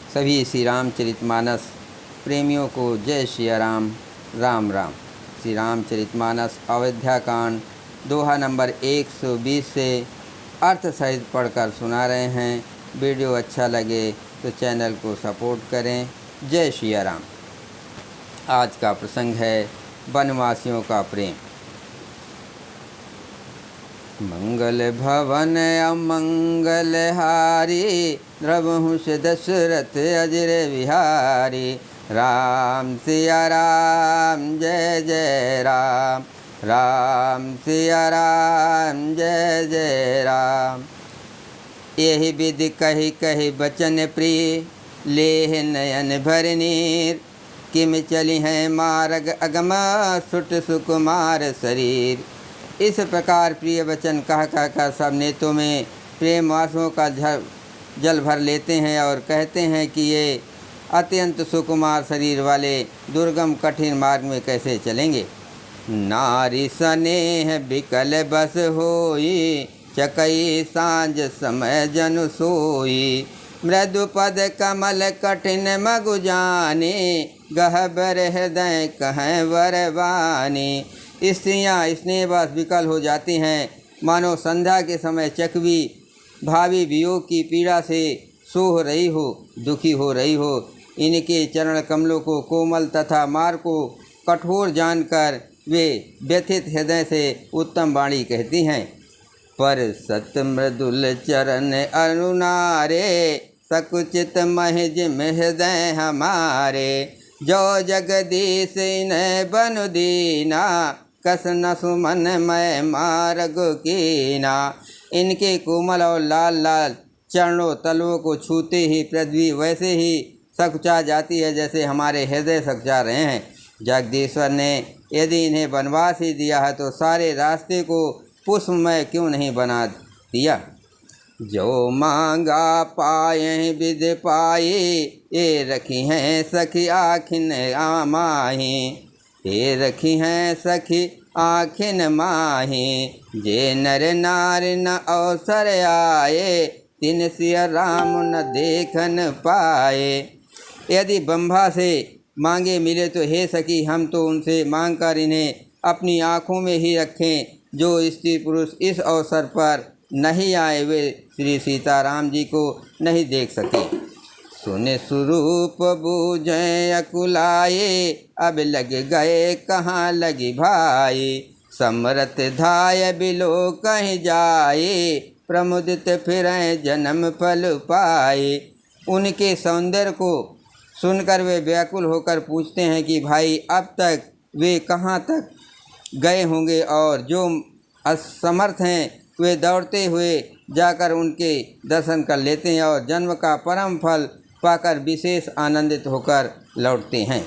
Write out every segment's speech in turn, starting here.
सभी श्री रामचरितमानस प्रेमियों को जय श्री राम। राम राम। श्री रामचरितमानस अयोध्या कांड दोहा नंबर 120 से अर्थ सहित पढ़कर सुना रहे हैं। वीडियो अच्छा लगे तो चैनल को सपोर्ट करें। जय श्री राम। आज का प्रसंग है वनवासियों का प्रेम। मंगल भवन अमंगल हारी, द्रवहु से दशरथ अजर विहारी। राम सिया राम जय जय राम, राम सिया राम जय जय राम। यही विधि कही कही बचन प्रिय, लेह नयन भर नीर। किम चली हैं मार्ग अगम, सुट सुकुमार शरीर। इस प्रकार प्रिय वचन कह कर सब नेतों में प्रेम आंसुओं का जल भर लेते हैं और कहते हैं कि ये अत्यंत सुकुमार शरीर वाले दुर्गम कठिन मार्ग में कैसे चलेंगे। नारी स्नेह बिकल बस होई, चकई सांझ समय जनु सोई। मृदु पद कमल कठिन मगु जाने, गहबर हृदय कहें वरवानी। स्त्रियाँ स्नेहवश विकल हो जाती हैं, मानो संध्या के समय चकवी भावी वियोग की पीड़ा से सोह रही हो, दुखी हो रही हो। इनके चरण कमलों को कोमल तथा मार्ग को कठोर जानकर वे व्यथित हृदय से उत्तम वाणी कहती हैं। पर सत मृदुल चरण अनुनारे, सकुचित महज में हृदय हमारे। जो जगदीश इन्हें बनु दीना, कस न सुमन मैं मार्ग कीना। इनके कोमल और लाल लाल चरणों तलवों को छूते ही पृथ्वी वैसे ही सकुचा जाती है जैसे हमारे हृदय सकुचा रहे हैं। जगदीश्वर ने यदि इन्हें वनवास ही दिया है तो सारे रास्ते को पुष्पमय क्यों नहीं बना दिया। जो मांगा पाए विद पाए, ये रखी हैं सखी आखिन आमाही। ये रखी हैं सखी आखिन माही। जे नर नार न अवसर आए, तिन सिया राम न देखन पाए। यदि ब्रह्मा से मांगे मिले तो हे सखी हम तो उनसे मांगकर इन्हें अपनी आँखों में ही रखें। जो स्त्री पुरुष इस अवसर पर नहीं आए वे श्री सीताराम जी को नहीं देख सके। सुने स्वरूप बूझे अकुलाए, अब लग गए कहाँ लगी भाई। समरथ धाय बिलो कहीं जाए, प्रमुदित फिरें जन्म फल पाए। उनके सौंदर्य को सुनकर वे व्याकुल होकर पूछते हैं कि भाई अब तक वे कहाँ तक गए होंगे। और जो असमर्थ हैं वे दौड़ते हुए जाकर उनके दर्शन कर लेते हैं और जन्म का परम फल पाकर विशेष आनंदित होकर लौटते हैं।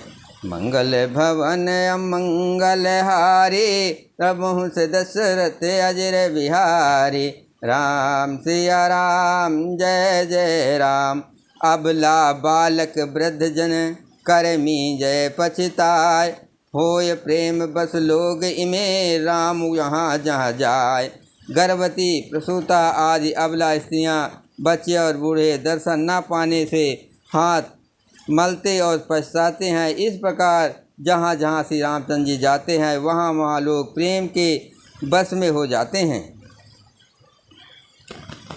मंगल भवन अमंगल हारी, प्रभु से दशरथ अजर विहारी। राम सिया राम जय जय राम। अबला बालक वृद्ध जन करमी जय पछताय। होय प्रेम बस लोग इमे, राम यहाँ जहाँ जाय। गर्भवती प्रसूता आदि अबला स्त्रियाँ बच्चे और बूढ़े दर्शन न पाने से हाथ मलते और पछताते हैं। इस प्रकार जहाँ जहाँ श्री रामचंद्र जी जाते हैं वहाँ वहाँ लोग प्रेम के बस में हो जाते हैं।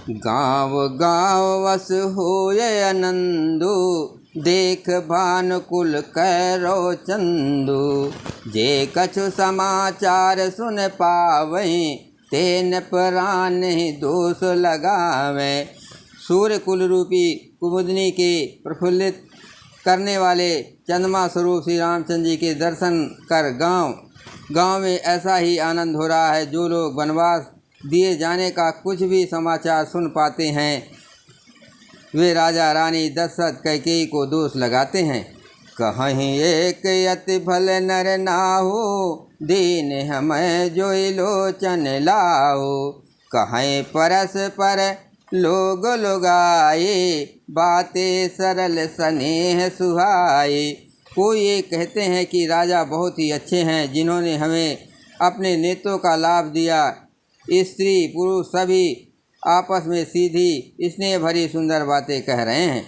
गाँव गाँव वस होय आनंदु, देख भानुकुल कैरो चंदु। जे कछु समाचार सुन पावै, तेन प्राण दोष लगावे। सूर्य कुल रूपी कुमुदनी के प्रफुल्लित करने वाले चंद्रमा स्वरूप श्री रामचंद्र जी के दर्शन कर गांव में ऐसा ही आनंद हो रहा है। जो लोग वनवास दिए जाने का कुछ भी समाचार सुन पाते हैं वे राजा रानी दशरथ कैकेयी को दोष लगाते हैं। कहीं एक यति भल नर नाहु, दीन हमें जोई लोचन लाओ। कहीं परस पर लोग लोगाए, बातें सरल स्नेह सुहाए। कोई ये कहते हैं कि राजा बहुत ही अच्छे हैं जिन्होंने हमें अपने नेतों का लाभ दिया। स्त्री पुरुष सभी आपस में सीधी स्नेह भरी सुंदर बातें कह रहे हैं।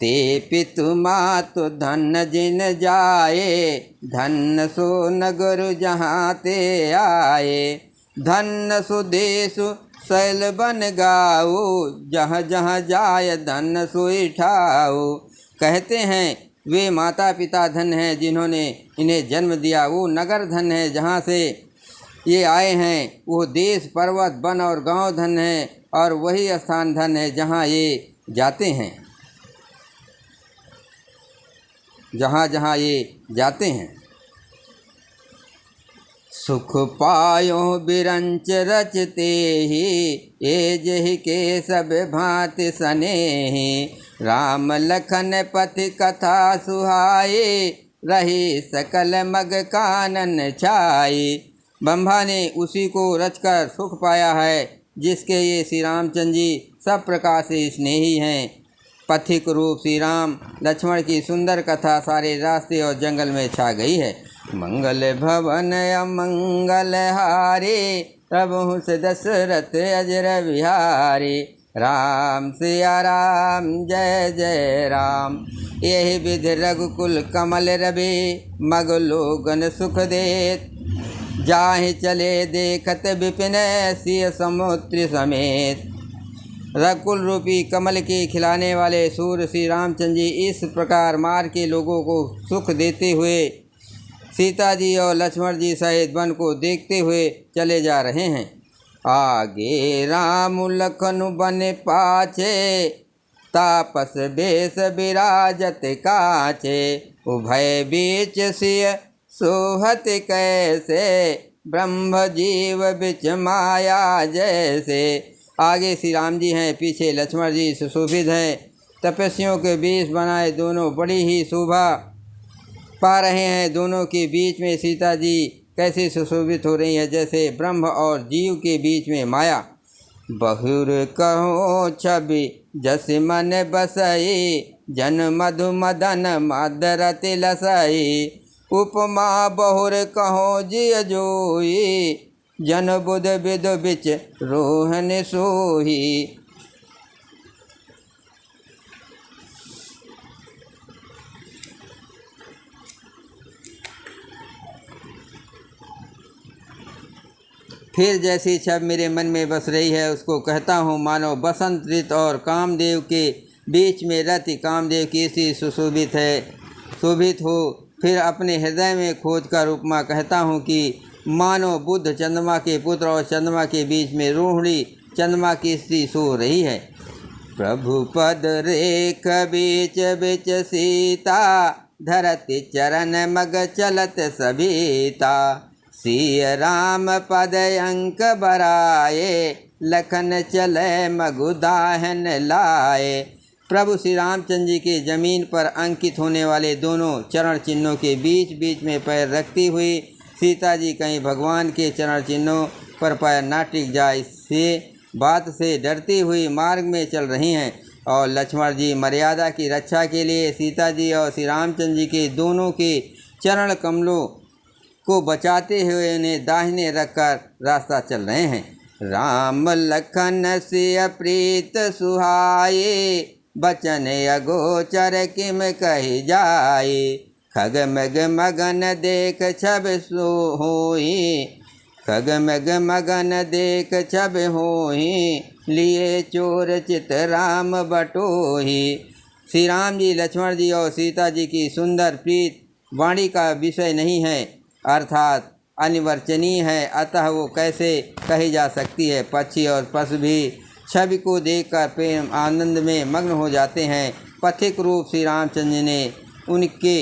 ते पितु मातु धन जिन जाए, धन सो नगर जहाँ ते आए। धन सो देशु शैल बन गाओ, जहाँ जहाँ जाय धन सोई ठाओ। कहते हैं वे माता पिता धन हैं जिन्होंने इन्हें जन्म दिया, वो नगर धन है जहाँ से ये आए हैं, वो देश पर्वत वन और गांव धन है, और वही स्थान धन है जहाँ ये जाते हैं, जहाँ जहाँ ये जाते हैं। सुख पायो बिरंच रचते ही, ए जहि के सब भांति सनेहि। राम लखन पति कथा सुहाए, रही सकल मग कानन छाई। ब्रह्मा ने उसी को रचकर सुख पाया है जिसके ये श्री रामचंद्र जी सब प्रकार से स्नेही हैं। पथिक रूप श्री राम लक्ष्मण की सुंदर कथा सारे रास्ते और जंगल में छा गई है। मंगल भवन अमंगल हारे, प्रभु से दशरथ अजर विहारी। राम सिया राम जय जय राम, यही विधि रघुकुल कमल रवि। मग लोगन सुख देत, जाहि चले देखत विपिन सिय समुद्र समेत। रघुकुल रूपी कमल के खिलाने वाले सूर्य श्री रामचंद्र जी इस प्रकार मार के लोगों को सुख देते हुए सीता जी और लक्ष्मण जी सहित वन को देखते हुए चले जा रहे हैं। आगे राम लखन बन पाछे, तापस बेस विराजत काछे। उभय बीच सिय सोहत कैसे, ब्रह्म जीव बिच माया जैसे। आगे श्री राम जी हैं, पीछे लक्ष्मण जी सुशोभित हैं। तपस्वियों के बीच बनाए दोनों बड़ी ही शोभा पा रहे हैं। दोनों के बीच में सीता जी कैसे सुशोभित हो रही है, जैसे ब्रह्म और जीव के बीच में माया। बहुर कहो छवि जस मन बसई, जन मधु मदन मदरत लसई। उपमा बहुर कहो जिय जोई, जन बुध विद बिच रोहन सोही। फिर जैसी छब मेरे मन में बस रही है उसको कहता हूँ, मानो बसंत ऋतु और कामदेव के बीच में रति कामदेव की सी सुशोभित है, शोभित हो। फिर अपने हृदय में खोज कर उपमा कहता हूँ कि मानो बुध चंद्रमा के पुत्र और चंद्रमा के बीच में रोहिणी चंद्रमा की सी सो रही है। प्रभु पद रेख बीच बिच सीता, धरती चरण मग चलत सभीता। सिय राम पद अंक बराए, लखन चले मगुदाहन लाए। प्रभु श्री रामचंद्र जी के जमीन पर अंकित होने वाले दोनों चरण चिन्हों के बीच बीच में पैर रखती हुई सीता जी कहीं भगवान के चरण चिन्हों पर पैर ना टिक जाए इससे बात से डरती हुई मार्ग में चल रही हैं। और लक्ष्मण जी मर्यादा की रक्षा के लिए सीता जी और श्री रामचंद्र जी के दोनों के चरण कमलों को बचाते हुए उन्हें दाहिने रखकर रास्ता चल रहे हैं। राम लखन सिय प्रीत सुहाए, बचन अगोचर किम कही जाए। खग मग मगन देख छब सो होई, खग मग मगन देख छब होई। लिए चोर चित राम बटोही। श्री राम जी लक्ष्मण जी और सीता जी की सुंदर प्रीत वाणी का विषय नहीं है, अर्थात अनिवर्चनीय है, अतः वो कैसे कही जा सकती है। पक्षी और पशु भी छवि को देखकर प्रेम आनंद में मग्न हो जाते हैं। पथिक रूप श्री रामचंद्र ने उनके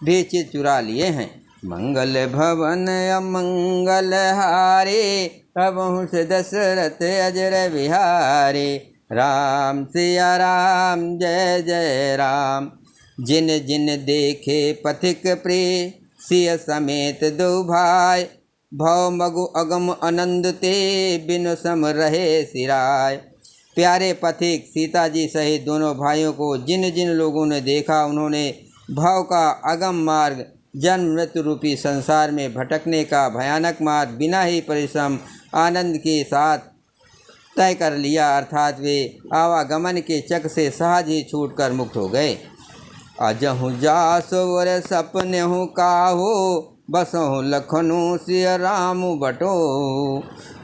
भी चित चुरा लिए हैं। मंगल भवन अमंगल हारे, प्रभु से दशरथ अजर विहारे। राम सिया राम जय जय राम, जिन जिन देखे पथिक प्रिय। सिय समेत दो भाई, भव मगु अगम आनंद ते। बिनु सम रहे सिराय। प्यारे पथिक सीता जी सहित दोनों भाइयों को जिन जिन लोगों ने देखा, उन्होंने भव का अगम मार्ग, जन्म मृत्यु रूपी संसार में भटकने का भयानक मार्ग बिना ही परिश्रम आनंद के साथ तय कर लिया, अर्थात वे आवागमन के चक से सहज ही छूटकर मुक्त हो गए। अजहु जासु वर सपनेहु काहू, बसहु लखनऊ सिय राम बटो।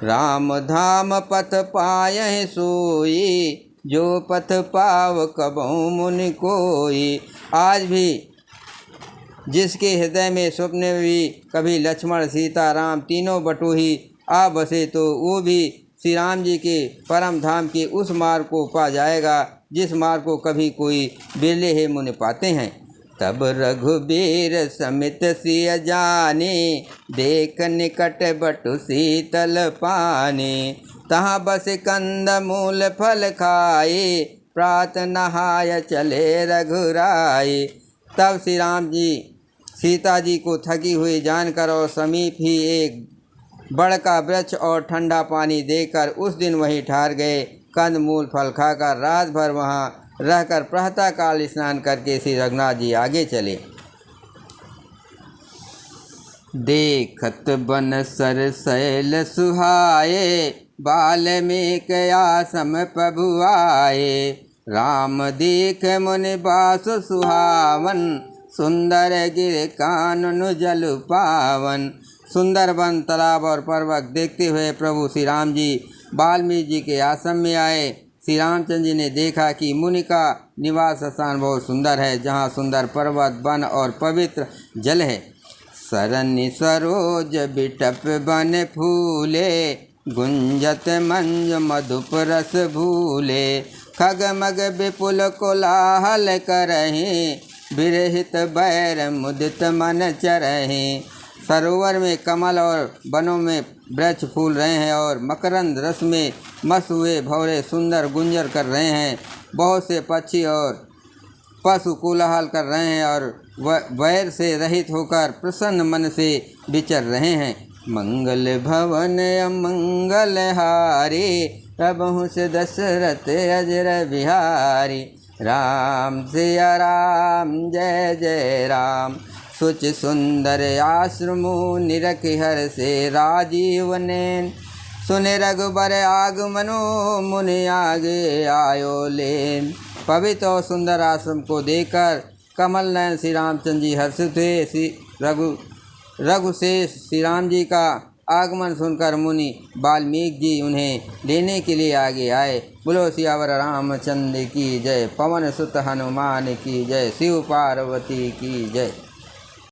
राम धाम पथ पायहि सोई, जो पथ पाव कबहु मुनि कोई। आज भी जिसके हृदय में स्वप्न में भी कभी लक्ष्मण सीता राम तीनों बटोही आ बसे, तो वो भी श्री राम जी के परम धाम के उस मार्ग को पा जाएगा जिस मार्ग को कभी कोई बिरले ही मुनि पाते हैं। तब रघुबीर समित सिय जाने, देख निकट बटु शीतल पानी। तहाँ बस कंद मूल फल खाए, प्रात नहाय चले रघुराए। तब श्री राम जी सीता जी को थकी हुई जानकर और समीप ही एक बड़का वृक्ष और ठंडा पानी देकर उस दिन वहीं ठहर गए। कंद मूल फल खाकर रात भर वहाँ रहकर प्रातःकाल स्नान करके श्री रघुनाथ जी आगे चले। देखत बन सर शैल सुहाए, वाल्मीकि आश्रम प्रभु आए। राम देख मुनि बास सुहावन, सुंदर गिर कानन जल पावन। सुंदर वन, तालाब और पर्वत देखते हुए प्रभु श्री राम जी वाल्मीकि जी के आश्रम में आए। श्री रामचंद्र जी ने देखा कि मुनि का निवास स्थान बहुत सुंदर है, जहाँ सुंदर पर्वत, वन और पवित्र जल है। सरनि सरोज बिटप बन फूले, गुंजत मंज मधुप रस भूले। खगमग विपुल कोलाहल करहि, विरहित बैर मुदित मन चरहि। सरोवर में कमल और वनों में वृक्ष फूल रहे हैं और मकरंद रस में मस्त हुए भौरे सुंदर गुंजर कर रहे हैं। बहुत से पक्षी और पशु कोलाहल कर रहे हैं और वैर से रहित होकर प्रसन्न मन से विचर रहे हैं। मंगल भवन अमंगल हारी, प्रभु से दशरथ अजर बिहारी। राम सिया राम जय जय राम, सुच सुंदर आश्रमो निरखि हर से राजीव नैन। सुने रघुबर आगमनो, मुनि आगे आयो लेन। पवित्र और सुंदर आश्रम को देखकर कमल नयन श्री रामचंद्र जी हर्षित हुए। रघु से श्री राम जी का आगमन सुनकर मुनि वाल्मीकि जी उन्हें लेने के लिए आगे आए। बोलो सियावर रामचंद्र की जय, पवन सुत हनुमान की जय, शिव पार्वती की जय।